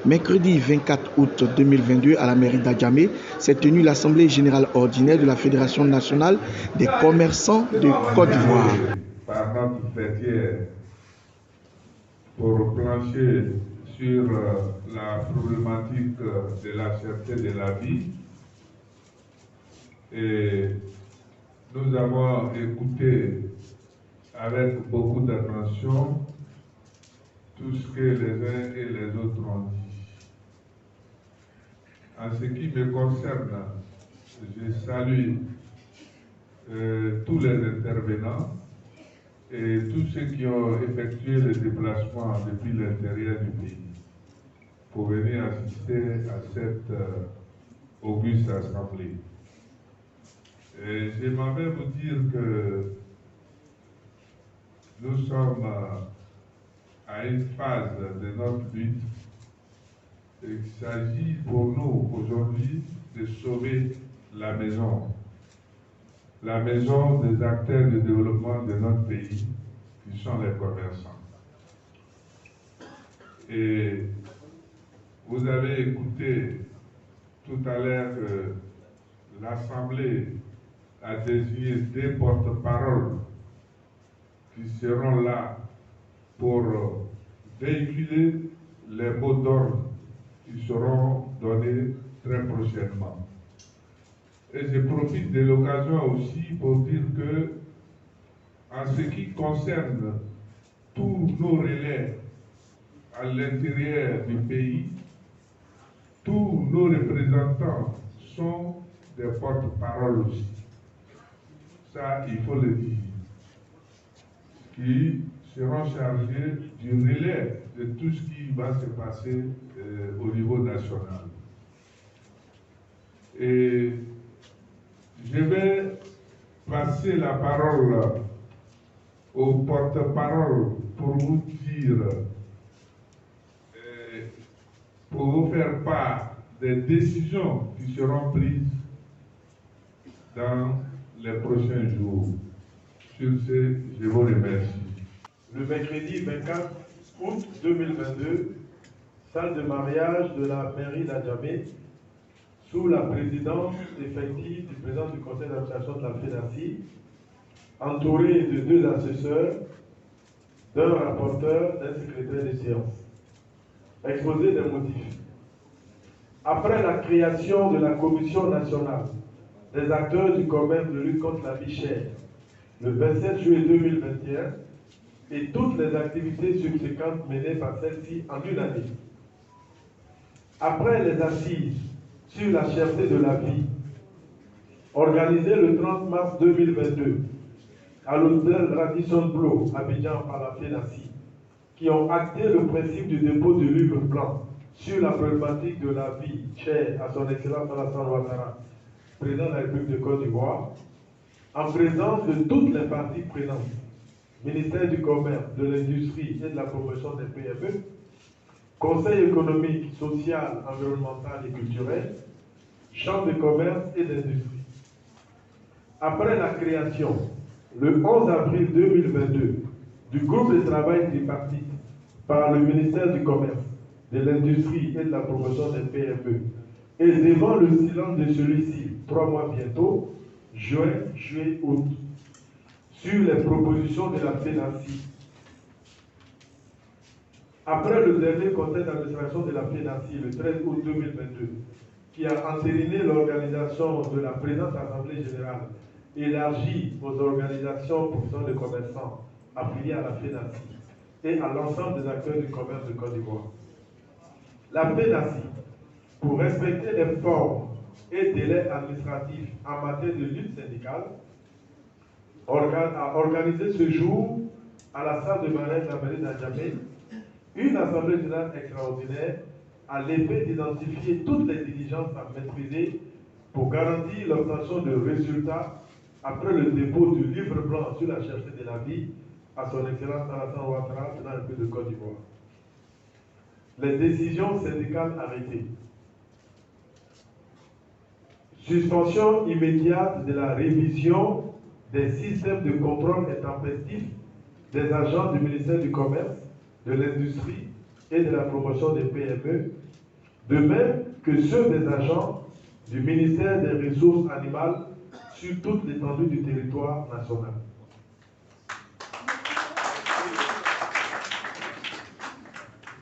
Mercredi 24 août 2022, à la mairie d'Adjamé, s'est tenue l'Assemblée générale ordinaire de la Fédération nationale des commerçants de Côte d'Ivoire. Par notre fêtière pour plancher sur la problématique de la cherté de la vie. Et nous avons écouté avec beaucoup d'attention tout ce que les uns et les autres ont dit. En ce qui me concerne, je salue tous les intervenants et tous ceux qui ont effectué le déplacement depuis l'intérieur du pays pour venir assister à cette auguste assemblée. J'aimerais vous dire que nous sommes à une phase de notre lutte. Il s'agit pour nous aujourd'hui de sauver la maison des acteurs de développement de notre pays, qui sont les commerçants. Et vous avez écouté tout à l'heure que l'Assemblée a désigné des porte-paroles qui seront là pour véhiculer les mots d'ordre qui seront donnés très prochainement. Et je profite de l'occasion aussi pour dire que, en ce qui concerne tous nos relais à l'intérieur du pays, tous nos représentants sont des porte-paroles aussi. Ça, il faut le dire. Qui seront chargés du relais de tout ce qui va se passer au niveau national. Et je vais passer la parole au porte-parole pour vous dire, pour vous faire part des décisions qui seront prises dans les prochains jours. Sur ce, je vous remercie. Le mercredi 24 août 2022, salle de mariage de la mairie d'Adjamé, sous la présidence effective du président du conseil d'administration de la FENACI, entouré de 2 assesseurs, d'un rapporteur, d'un secrétaire de séance. Exposé des motifs. Après la création de la Commission nationale des acteurs du commerce de lutte contre la vie chère, le 27 juillet 2021, et toutes les activités subséquentes menées par celle-ci en une année. Après les assises sur la cherté de la vie, organisées le 30 mars 2022 à l'hôtel Radisson Blu, Abidjan, par la FENACI, qui ont acté le principe du dépôt du livre blanc sur la problématique de la vie chère à son Excellence Alassane Ouattara, président de la République de Côte d'Ivoire, en présence de toutes les parties prenantes, ministère du Commerce, de l'Industrie et de la Promotion des PME, Conseil économique, social, environnemental et culturel, Chambre de commerce et d'industrie. Après la création, le 11 avril 2022, du groupe de travail tripartite par le ministère du Commerce, de l'Industrie et de la Promotion des PME, et devant le silence de celui-ci, 3 mois bientôt, juin, juillet, août, sur les propositions de la FENACI. Après le dernier conseil d'administration de la FENACI, le 13 août 2022, qui a entériné l'organisation de la présente Assemblée générale élargie aux organisations professionnelles de commerçants affiliées à la FENACI et à l'ensemble des acteurs du commerce de Côte d'Ivoire. La FENACI, pour respecter les formes et délais administratifs en matière de lutte syndicale, a organisé ce jour à la salle de mariage de la mairie d'Adjamé une assemblée générale extraordinaire à l'effet d'identifier toutes les diligences à maîtriser pour garantir l'obtention de résultats après le dépôt du livre blanc sur la cherté de la vie à son Excellence Alassane Ouattara, président de la République de Côte d'Ivoire. Les décisions syndicales arrêtées. Suspension immédiate de la révision des systèmes de contrôle intempestif des agents du ministère du Commerce, de l'Industrie et de la promotion des PME, de même que ceux des agents du ministère des Ressources animales sur toute l'étendue du territoire national.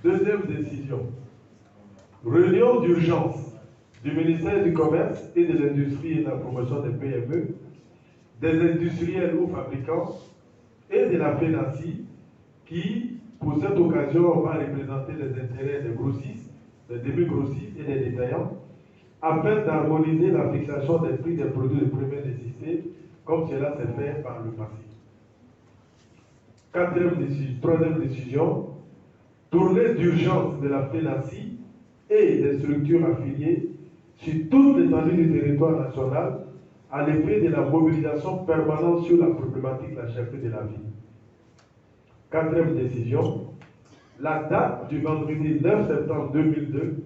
Deuxième décision. Réunion d'urgence du ministère du Commerce et de l'Industrie et de la promotion des PME, des industriels ou fabricants et de la FENACI qui, pour cette occasion, va représenter les intérêts des grossistes, des demi-grossistes et des détaillants, afin d'harmoniser la fixation des prix des produits de première nécessité, comme cela s'est fait par le passé. Troisième décision, tournée d'urgence de la FENACI et des structures affiliées sur toute l'étendue du territoire national à l'effet de la mobilisation permanente sur la problématique de la cherté de la vie. Quatrième décision, la date du vendredi 9 septembre 2002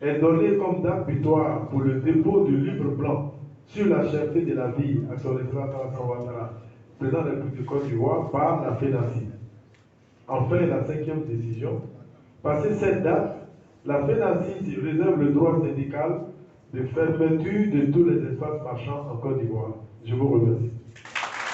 est donnée comme date butoir pour le dépôt du livre blanc sur la cherté de la vie à son excellence Alassane Ouattara, président de la République de Côte d'Ivoire, par la FENACI. Enfin, la cinquième décision, passé cette date, la FENACI réserve le droit syndical de fermeture de tous les espaces marchands en Côte d'Ivoire. Je vous remercie.